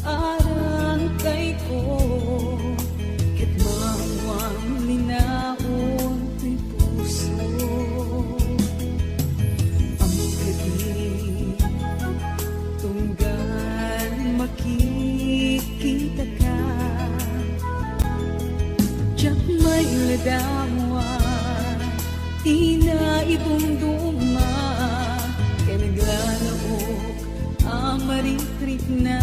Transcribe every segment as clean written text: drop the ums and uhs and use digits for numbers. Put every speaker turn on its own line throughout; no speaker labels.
Arang kay ko, ket dawa tina itunduma ken naglalaok amaritrit na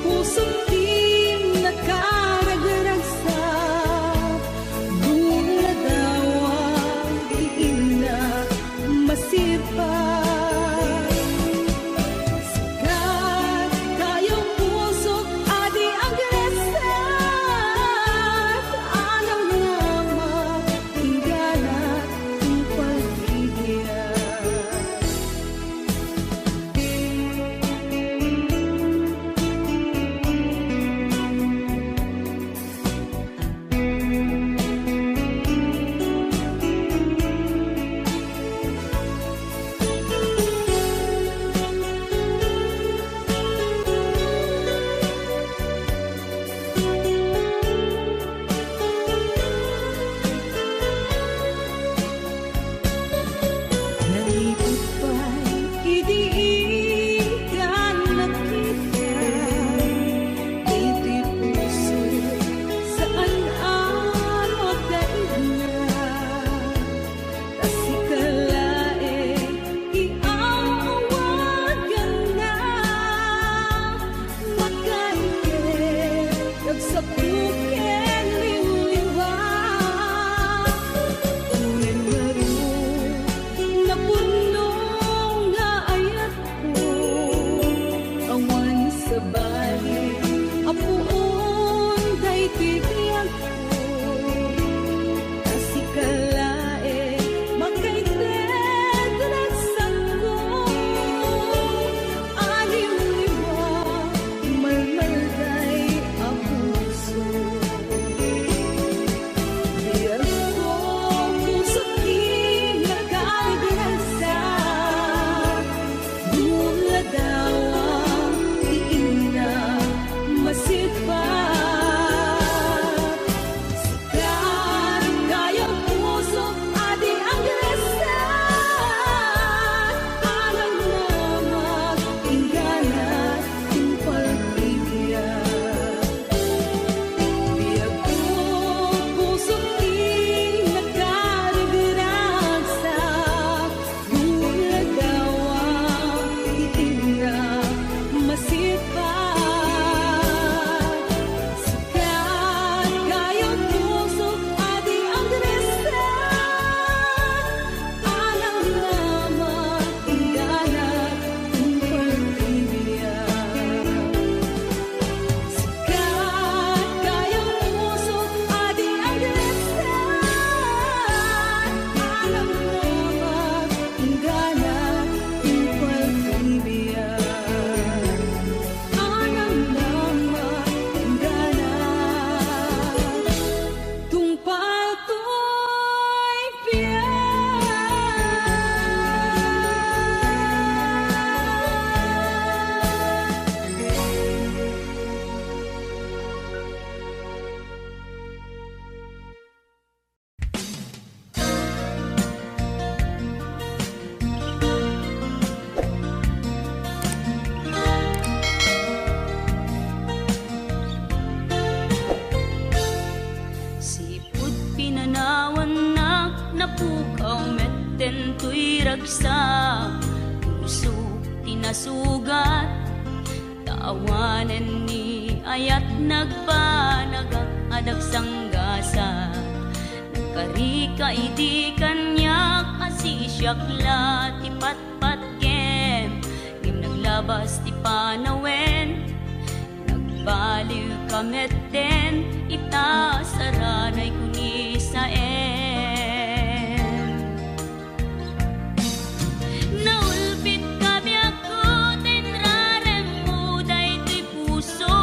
Kusog di nakaragransa
to'y ragsak, puso tinasugat, taawanan ni ayat nagpanagak adak sanggasa. Nagkarika idi kanyak asisyakla ti patpat gem, ngim naglabas ti panawen, nagbaliw kamet den, ita saranay kuni sa naulpit kami ako, tenrarem mo daytoy puso,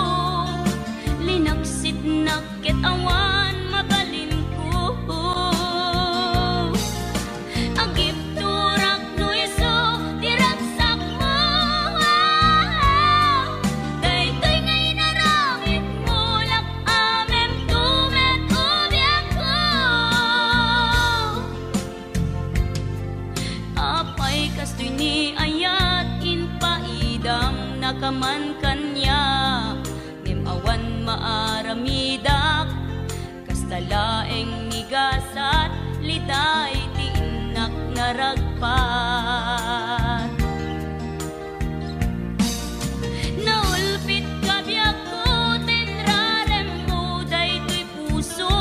linaksit nakit awan mabalin ko. Agip turak no iso, diragsak mo, daytoy ngay naramit mo, lak amem tumet ubiak ko. Apay kastoy ni ayat inpaidam nakaman kanya, ngem awan maaramidak, kastalaeng nigasat liday ti inak naragpat. Naulpit kabi ako, tenrarem mo daytoy puso,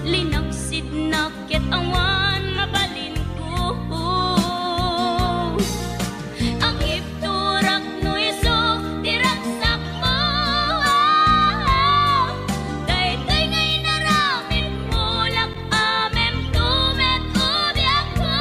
linaksid nakit awan mabalin ko. Ang ipturak no iso, diragsak mo, daytoy ngay naramit mo, lak amem tumet ubiak ko.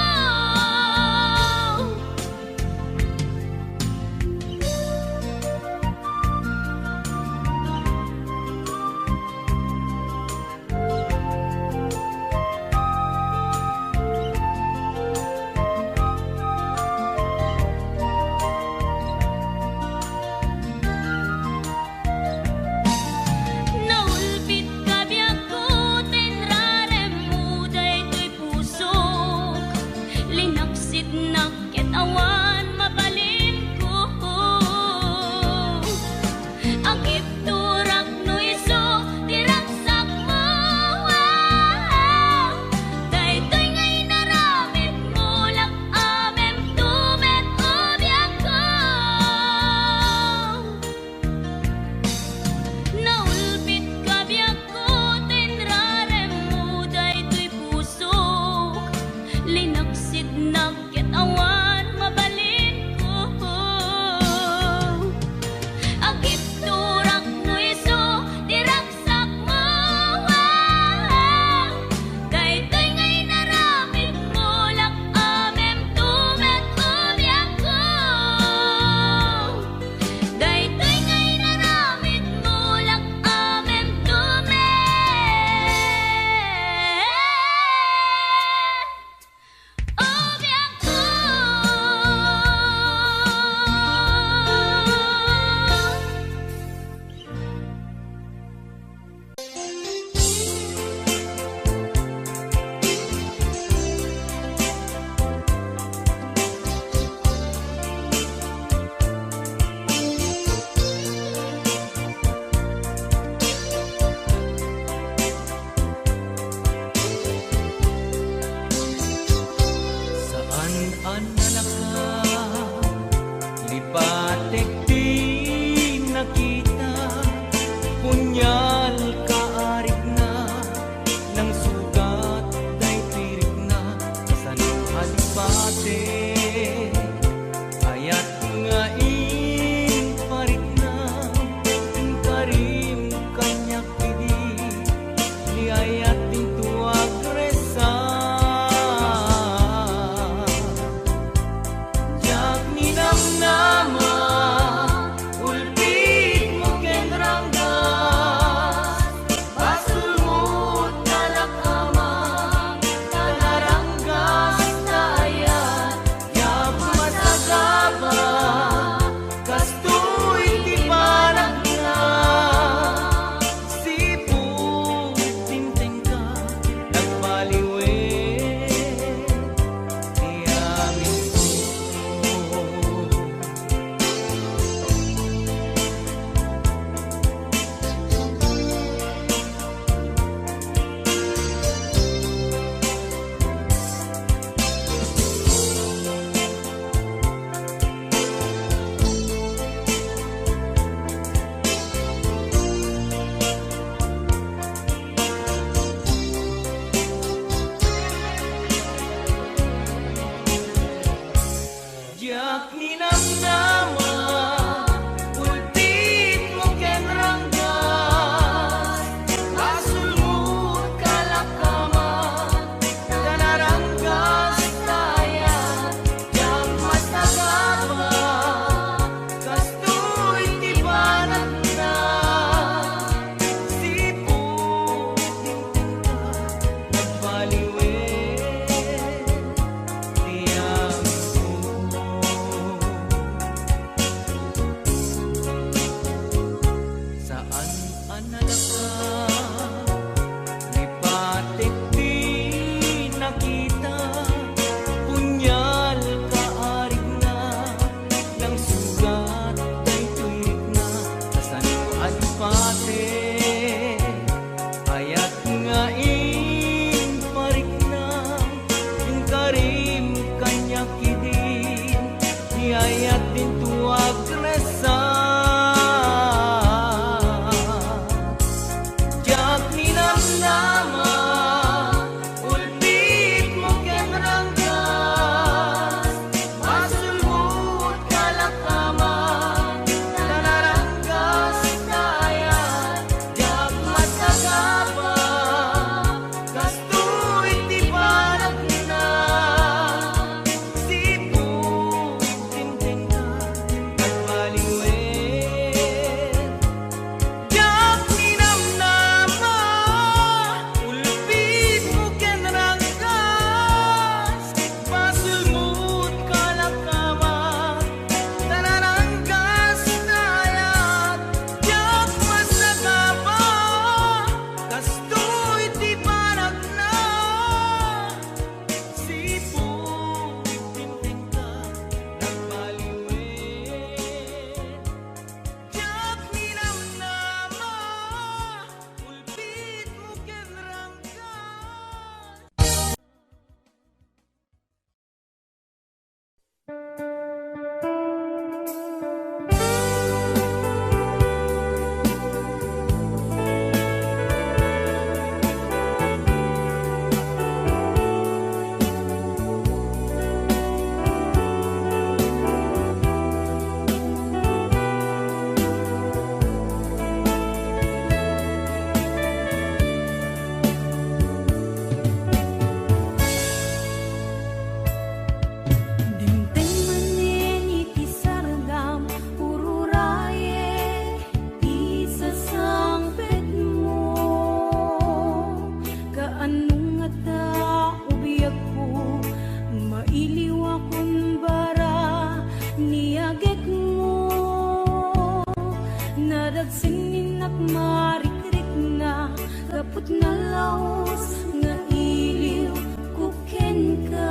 kaput na laos nga iliw kuken ka.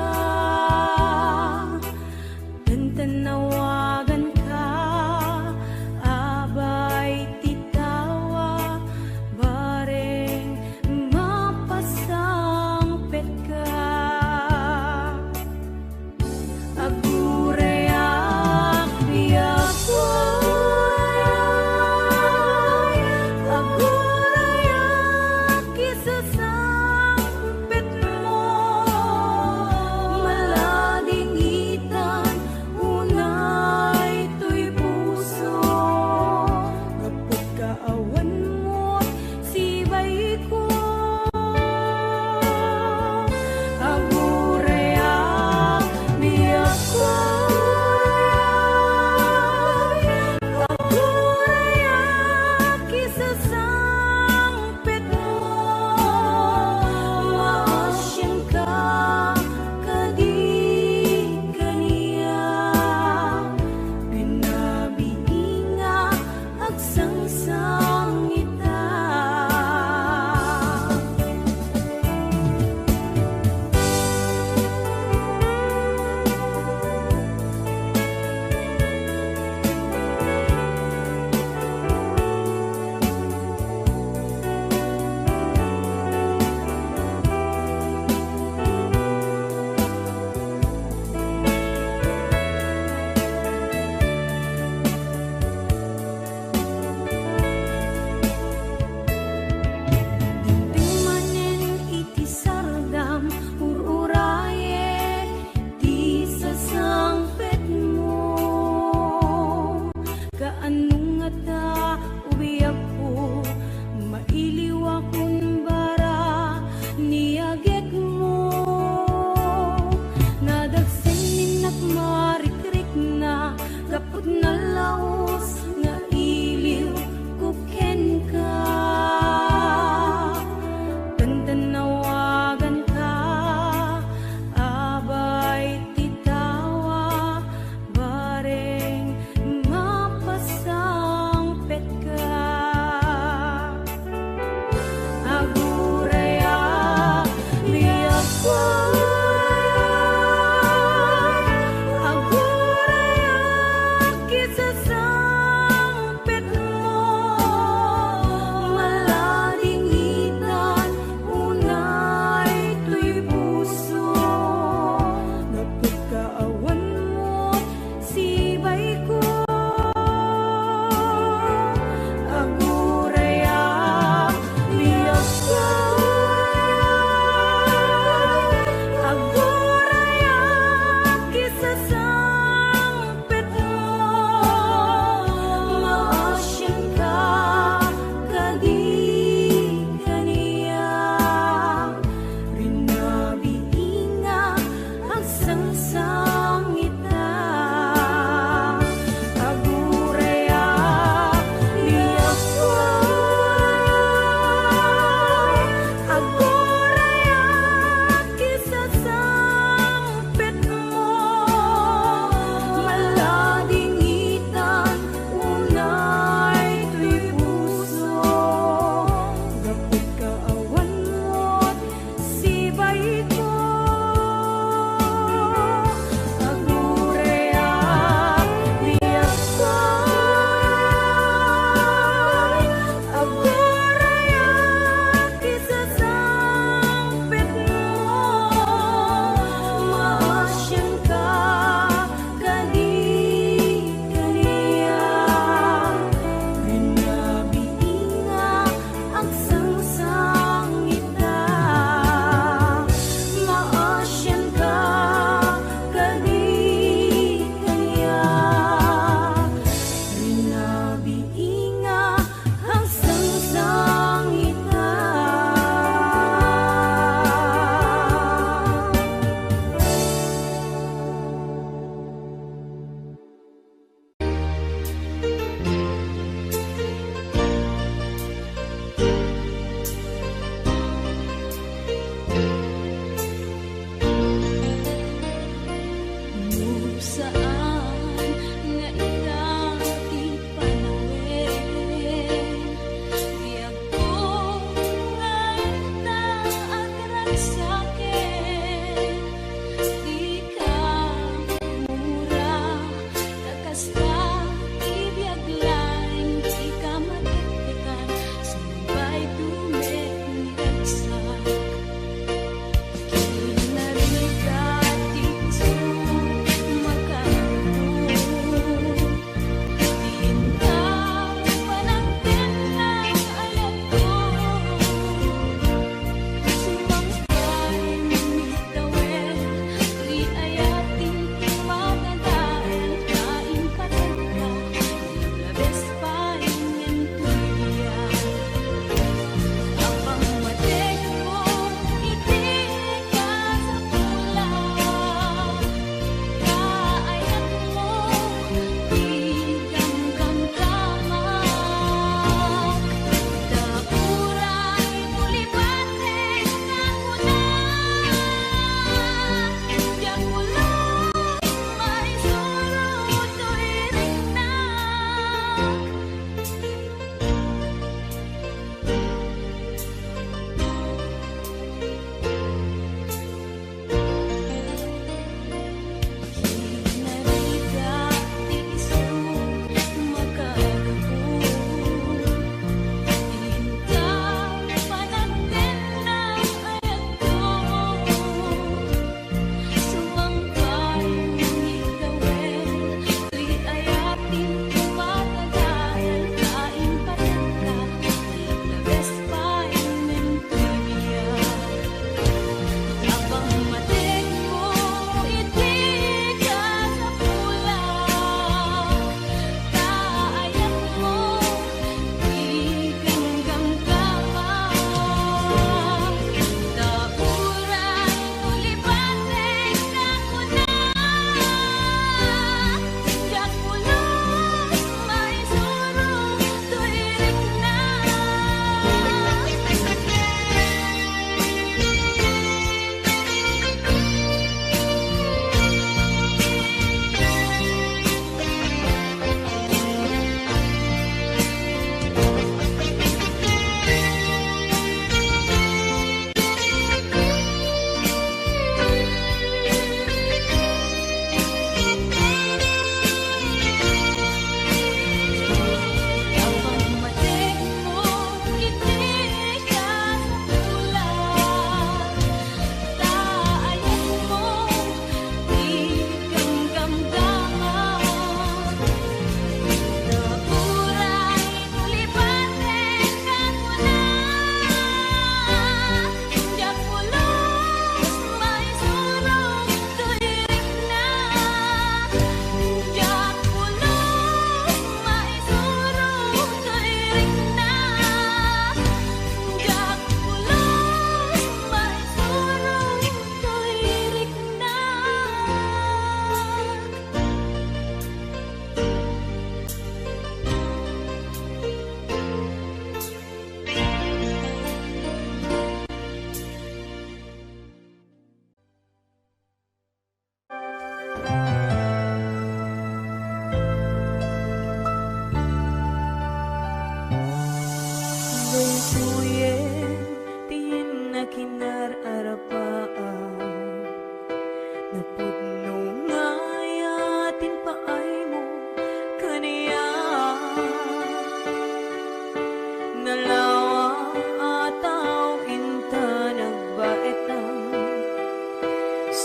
Tanawagan ka, abay titawa, bareng mapasangpet ka. Agurayak biyakoy, agurayak isusang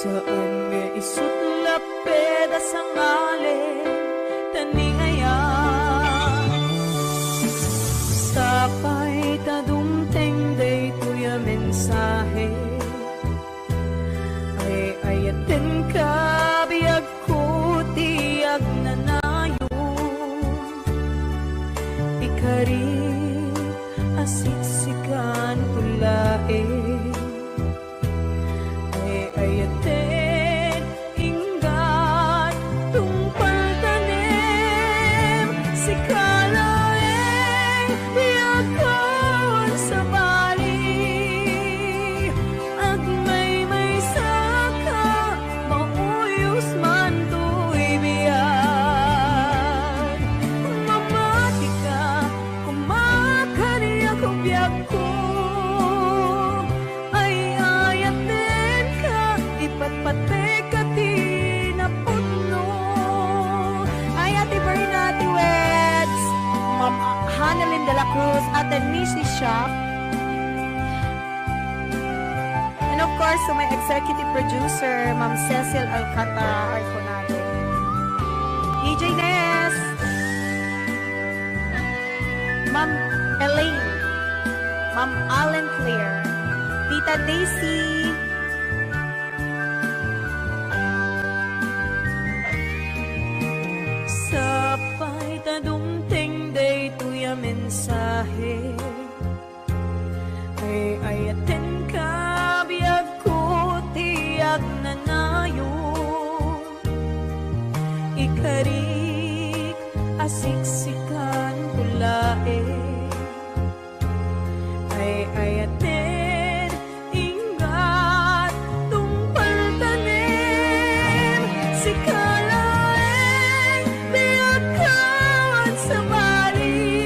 Saan nga isutlap peda sa ngalen taniayan. Sapay tadumteng day tuya mensahe ay ayaten ka biyag ko tiyag nanayon. Ikari asiksikan tulae ay ayaten inggat tungpal tanem si kalaeng biyakon sa bali at may saka mauyos man to'y biyan. Mamati ka kumakari ako biyak ko ay ayaten ka ipatpatek ka tinaputno. Ay Ate Bernati Weds, Ma'am Hanalyn de la Cruz at the Nishi Shop, and of course to my executive producer Ma'am Cecil Alcantara Arconado, DJ Ness, Ma'am Elaine, Ma'am Allen Claire, Tita Daisy, sapay tadumteng day tuya mensahe ay ayaten ka biyag ko tiyag nanayon. Ikarik asiksikan tulae ay ayaten ingat tungpal tanem si kalaeng biyagkan sa bali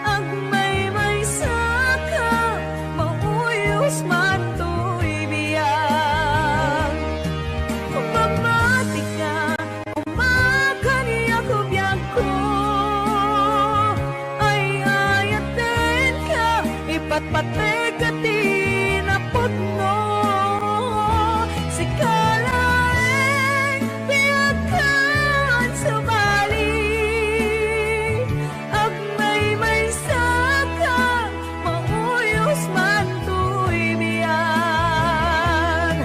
ang may saka mauyos man to'y biyag. Mamati ka kumakani ako biyag ko ay ayaten ka ipatpatek ka tinaputno si kalaeng biyagkan sa bali ag may saka mauyos man to'y biyan.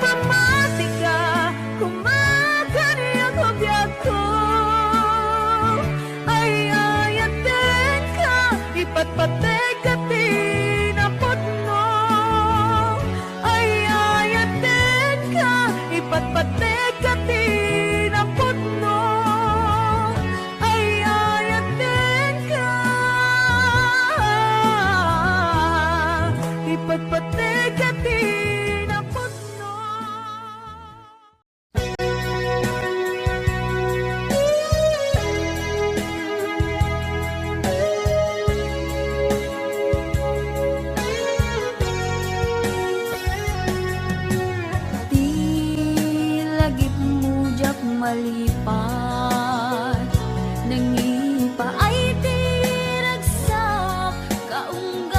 Mamati ka kumakani ako biyag ko ay ayaten ka ipatpatek ka tinaputno ay ayaten ka ipatpatek ka tinaputno ay ayaten ka ipatpatek ka tinaputno. Di lagi mujak malipat nangipa ay diragsak kaunggat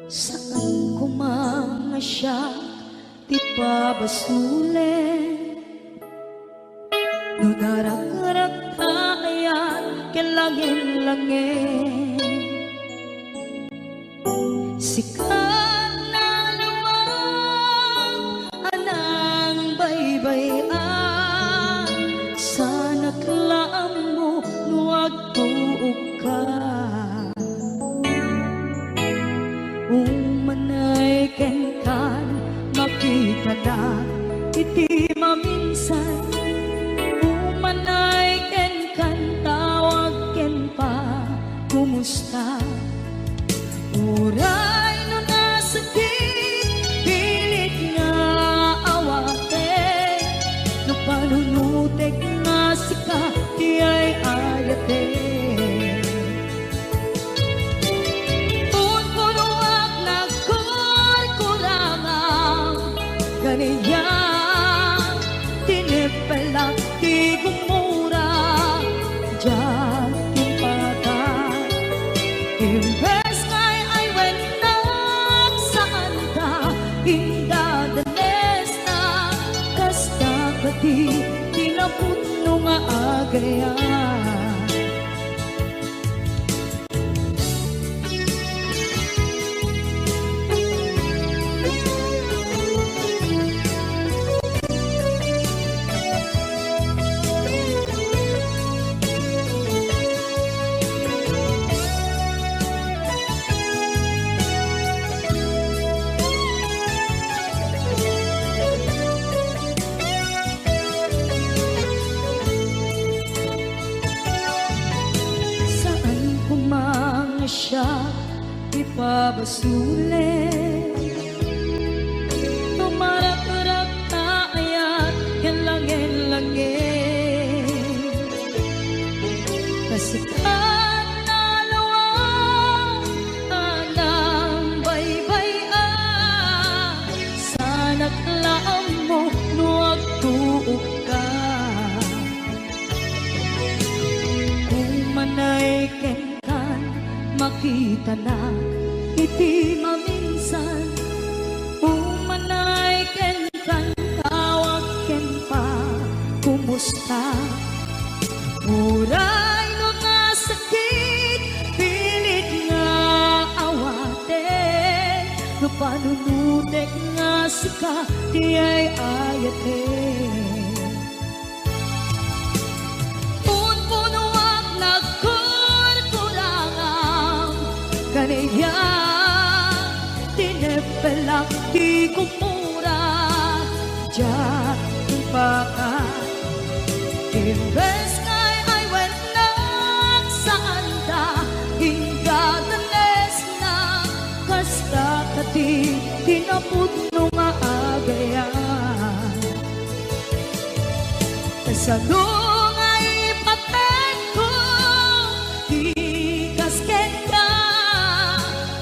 Saan ko mga siya di pabasulin, nudarak-rak tayan kelangin-langin. Sikat na luwag anang baybayan, sana't laam mo nuwag tuog ka. Umanay ken kan makita na iti maminsan, umanay ken kan tawag ken pa kumusta. Uray no nasakit pilit nga awate, no panunutek nga sika di ay ayate. Kaniya tinipelak di gumura diyan timpata. Imbes ngay ay wenak saan ka indadanes na, kasta kati tinaputno nga agayan. Siya ipabasulit, tumarak-rak na ayat yan langin-langin. Kasikat na lawang anang baybayan, sana't laam mo nuwag tuog ka. Umanay ken makita na iti maminsan, umanay ken kan tawag ken pa kumusta. Uray no nga sakit pilit nga awate, no panunutek nga sika di ay ayate. Kaniya tinipelak di kumura diyan timpaka. Imbes ngay ay wenak saan ta indadanes na, kasta kati tinaputno nga agayan. Kasalong ay paten ko di kasken ka,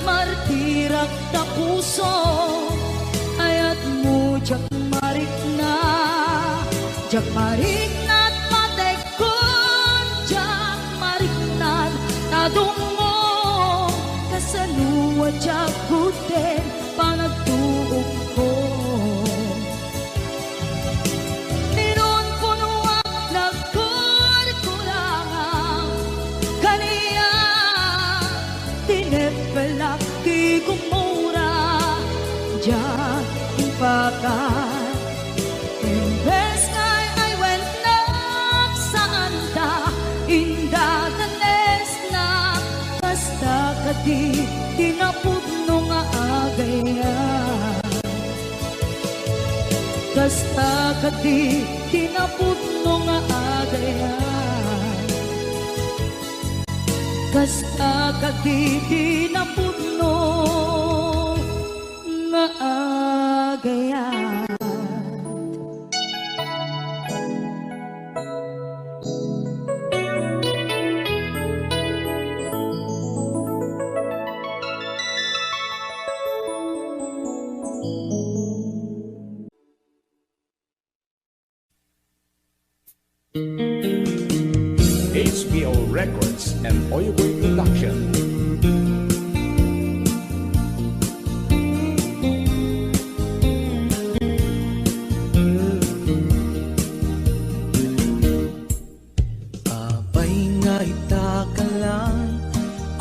martirak na puso ayat mo jak marik na at matekon jak marik na tadungo, kasaluwa jak guden panagtuog ko. Ninon ko nuwag nagkurkurangan, kaniya tinipelak di kumura diyan timpakan. Imbes ngay ay wenak saan ta indadanes na, kasta kati tinaputno nga agayan. Kasta kati tinaputno nga agayan. Kasta kati tinaputno nga agayan.
HBO Records and Oyeboy Production.
Apay nga itaka lang,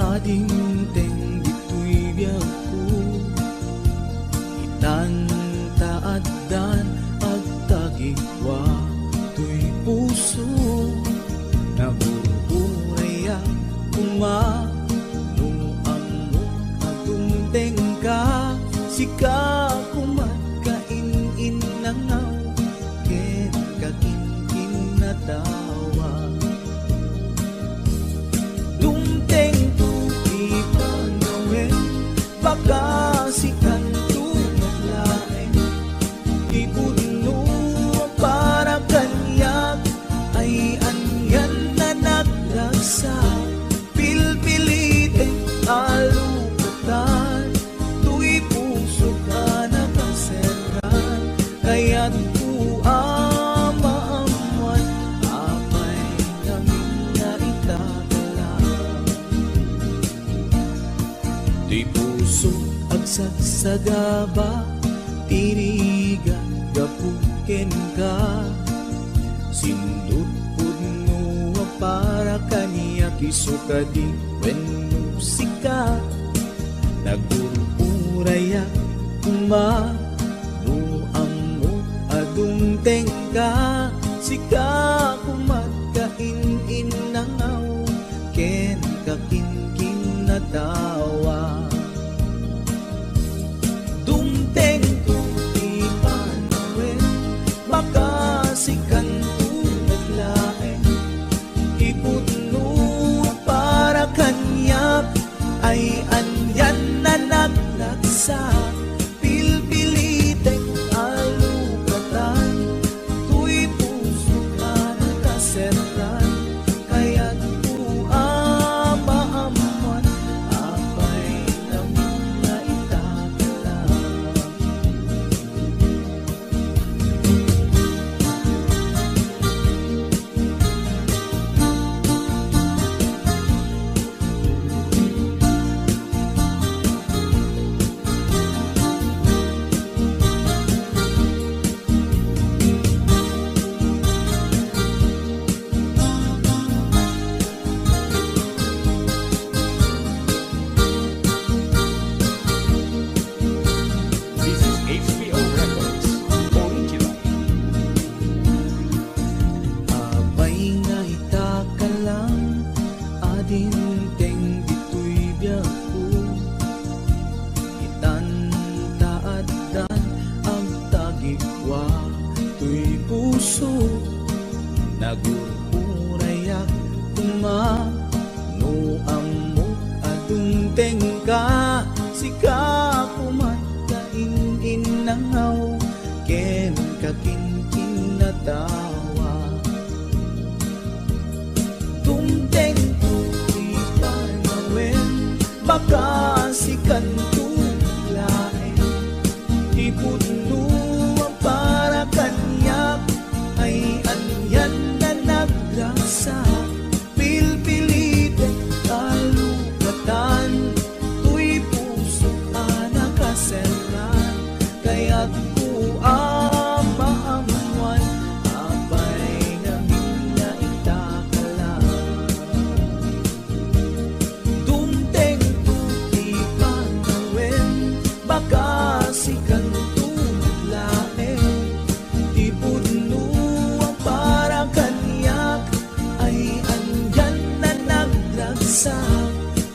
ading teng dito'y biyag ko. Itan taaddan at tagigwa, to'y puso. Nabuburaya kumano ang atong tengka. Sika kumatkain nangaw, ken kakin natawa. Dumteng tuki panawin, baka sikan tunaglaeng. Ipuno para kanyak, ay anyan na naglagsa. Pilpilitin alupatan, tu'y puso ka nakaseran. Kaya't maamuan, apay namin na itagalang. Di puso agsagsagaba, tirigan gapuken ka. Sindut pudno para kaniya kisuka di wen musika. Nagururaya kumano amo adung tengka. Sika kumatkain nangaw, ken kakin natawa. Dumteng tuki panawin, baka sikan tunaglaeng. Ipuno para kanyak, ay anyan na naglagsa. Pilpilitek alupatan, tu'y puso ka nakaseran. Kaya't maamuan, apay namin na itagalang.
This is HBO Records Original.
Apay nga itaka lang, ading teng dito'y biyag ko. Itan taaddan ang tagigwa, to'y puso. Nagururayak kumano amo adung tengka. Sika kumatkain nangaw, ken kakin natawa. Dumteng tuki panawin, baka sikan tunaglaeng. Ipuno para kanyak, ay anyan na naglagsa. Pilpilitin alupatan, tu'y puso ka nakaseran. Kaya't maamuan, apay namin na itagalang. Dumteng tuki panawin, baka sikan tunaglaeng. Ipuno para kanyak, ay andyan na naglagsa.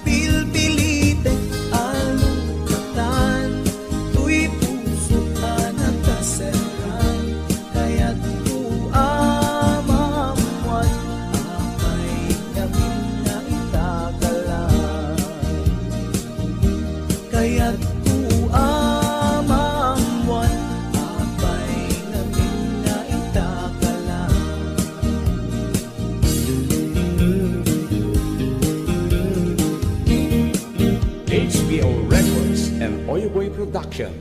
Pilpilitin alupatan, tu'y puso ka nakaseran. Kaya't maamuan, apay namin na itagalang. Kaya't maamuan, apay namin na itagalang.
HBO Records and Oyeboy Production.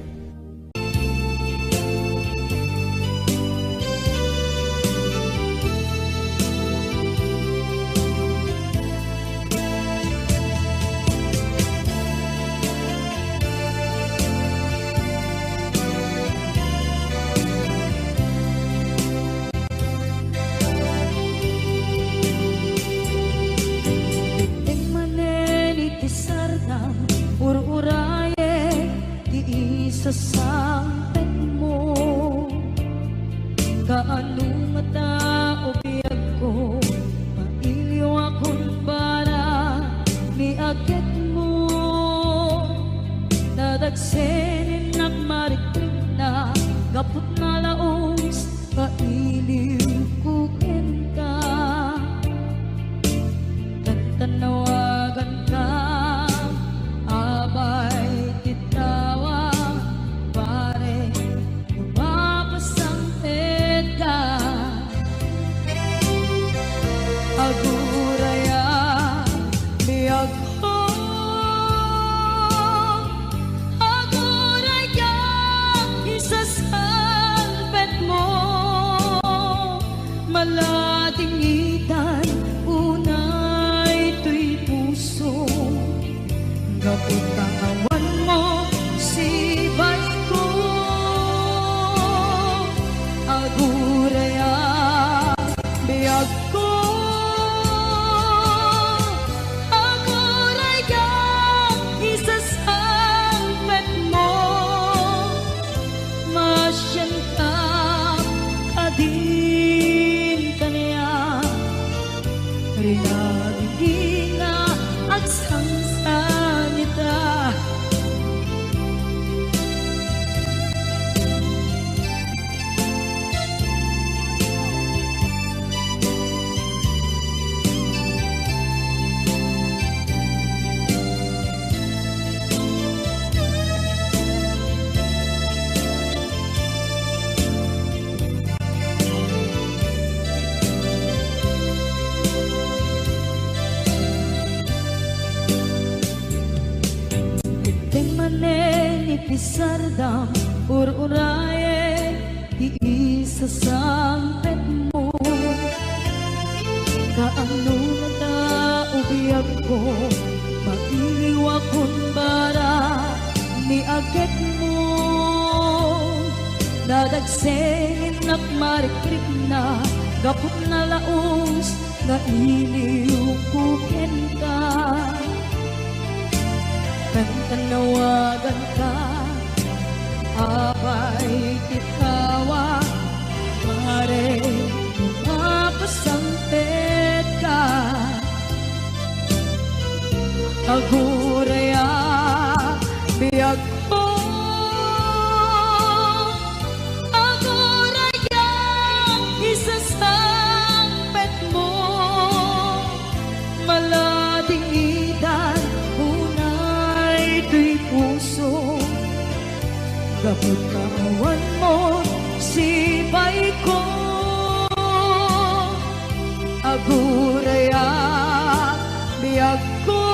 kaano nga tao biyag ko, mailiw akong para ni agit mo. Nadagsenin nagmarikrik na, gapot na laos, kailiw kukin ka. Tanawagan ka, abay titawa, pare, lumapasang ka. Aguraya, biyag ko, aguraya, isasalpet mo, malating itan, kaputangawan mo sibay ko, aguraya biyag ko, aguraya isasalpet mo, masyan ka kadin kaniya, rinagiging na agsangsa nita. Pisardam ur-uraye iisasampet mo, kaano na tao biyag ko, mailiw akong bara ni agit mo. Nadagsenin nagmarikrik na, gapot na laos, na iliw kukin ka. Tanawagan ka, abay titawa, pare, lumapasampet ka. Aguraya, biyag ko, aguraya, isasampet mo, malating itan, puso, gapot kawan mo sibay ko, aguraya biyag ko,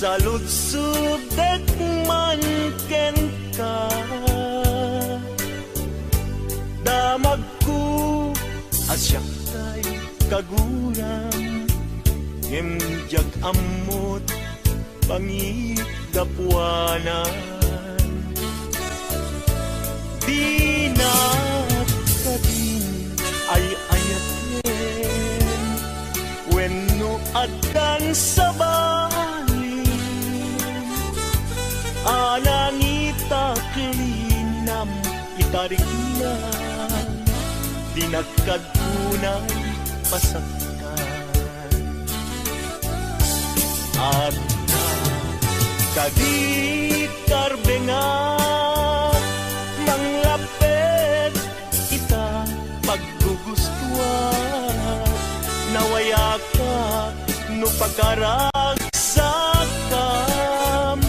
sa lutsub man ken ka. Damag ko asyak kay kaguram, himjag amot pangigapwanan. Di na kadin ay ayaten, wenno adan sa balin, anangita klinam itarik na, dinagkad unay pasakkan. At kadi karbenga manglapet ita paggugustuhan, nawaya ka no pagkaragsakam,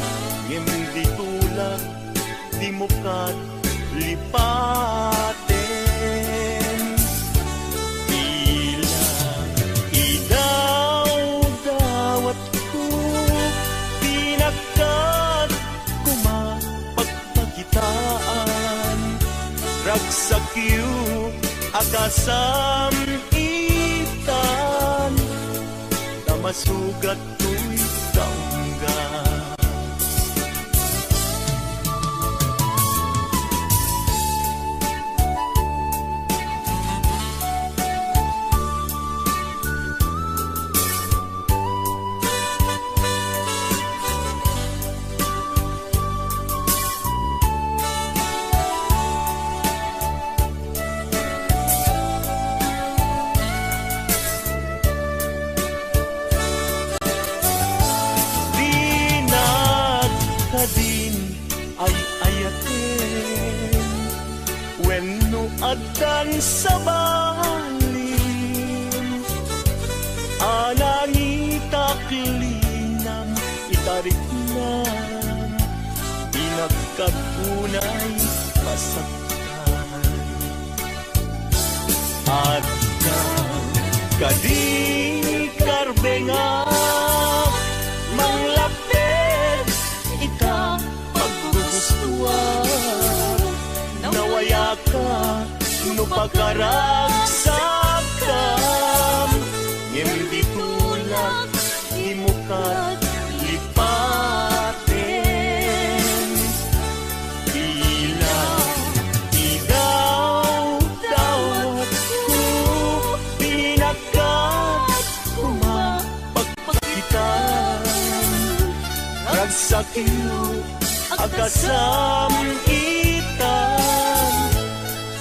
hindi tulak di mo kat lipaten. Tila idaw-dawat ko, pinakat kumapagpakitaan, ragsakyu akasam itan, masugat ko'y kaungga. Din ay ayaten, wenno adan sa balin, anangita klinam itarik nam, pinagkagunay masaktan. At kadi karbenga manglapet ita paggugustuhan, nawaya ka no pagkaragsakam, hindi tulak imukat lipaten. Tila idaw-dawat ko, pinakat kumapagpakitan, ragsakyu akasam itan,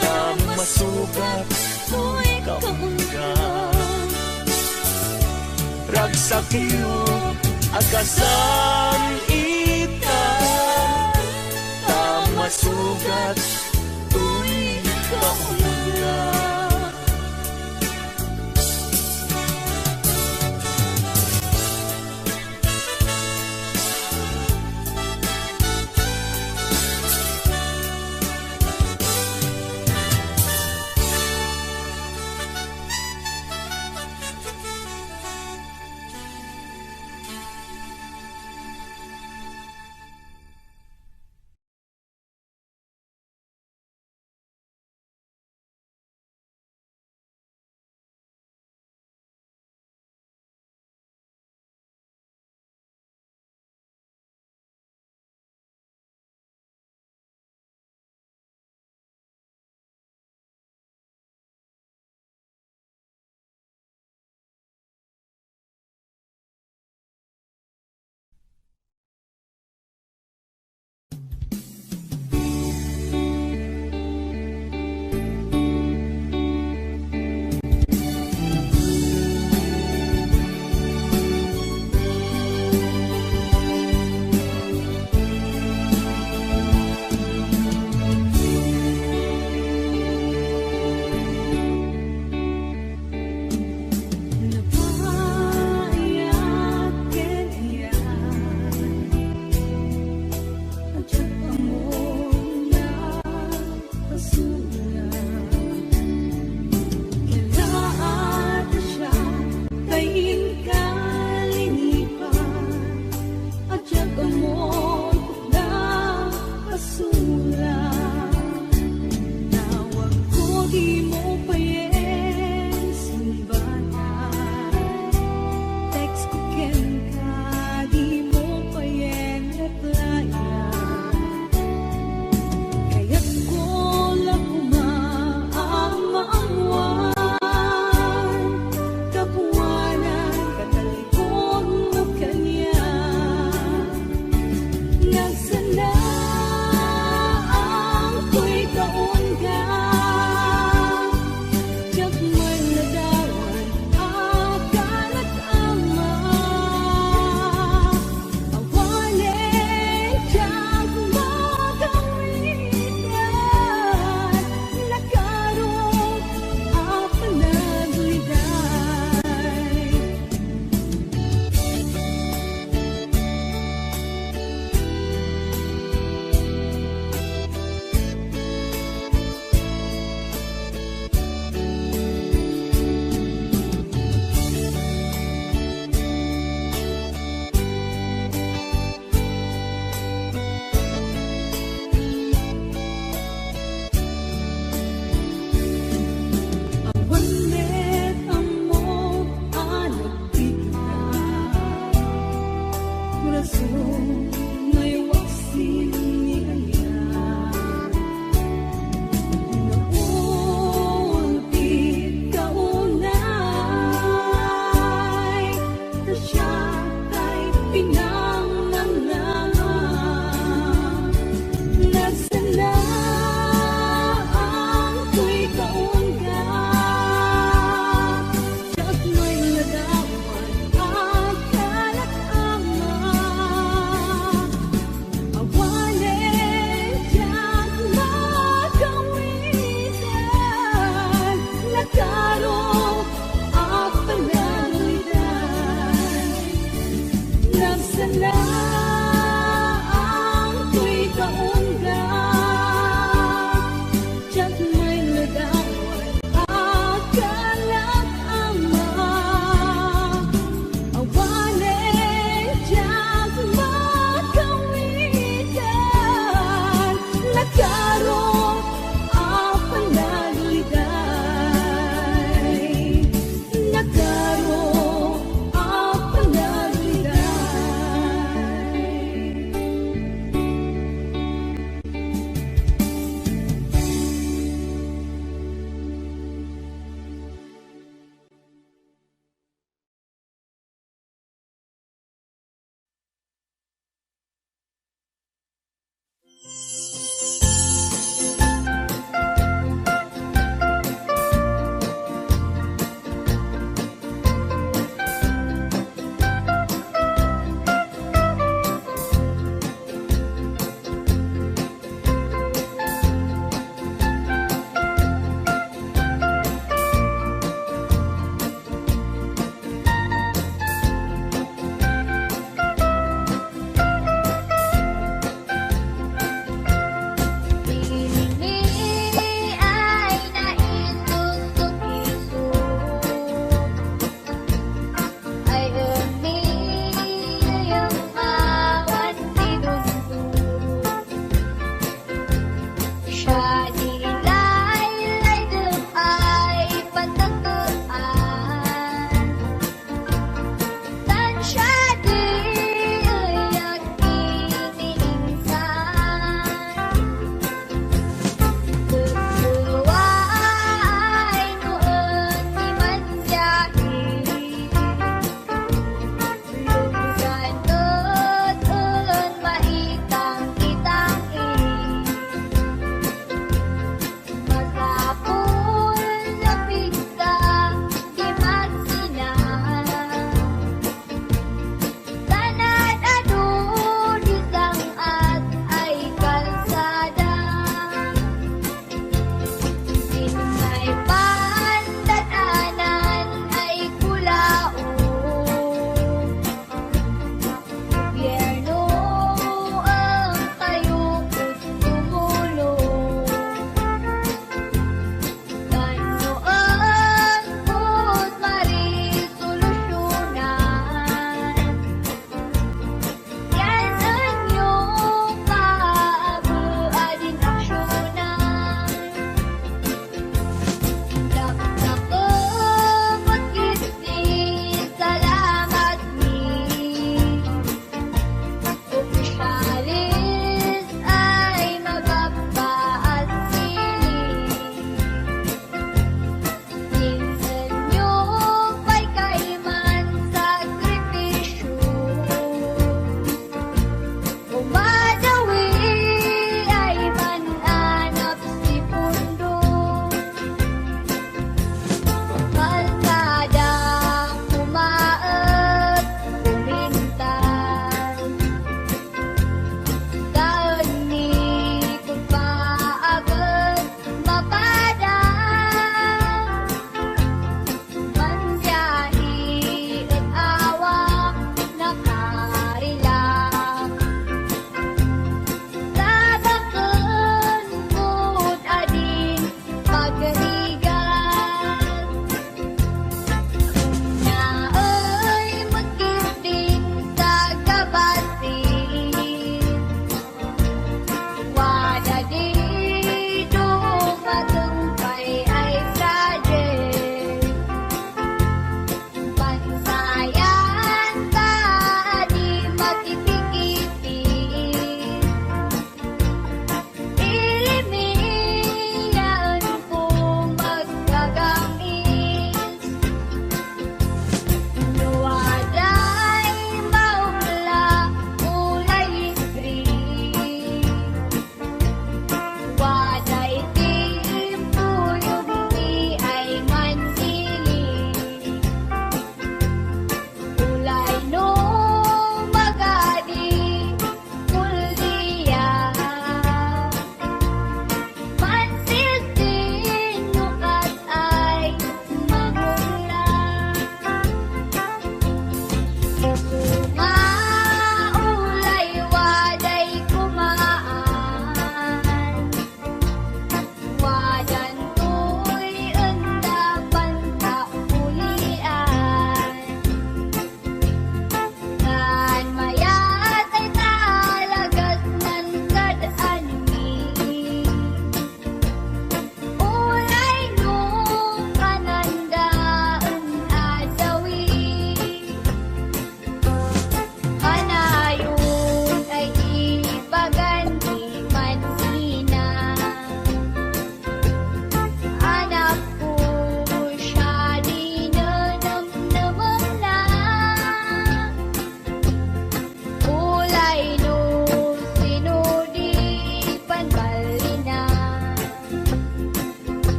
sa masugat ko'y kaungga. Ragsakyu akasam itan, sa masugat ko'y kaungga.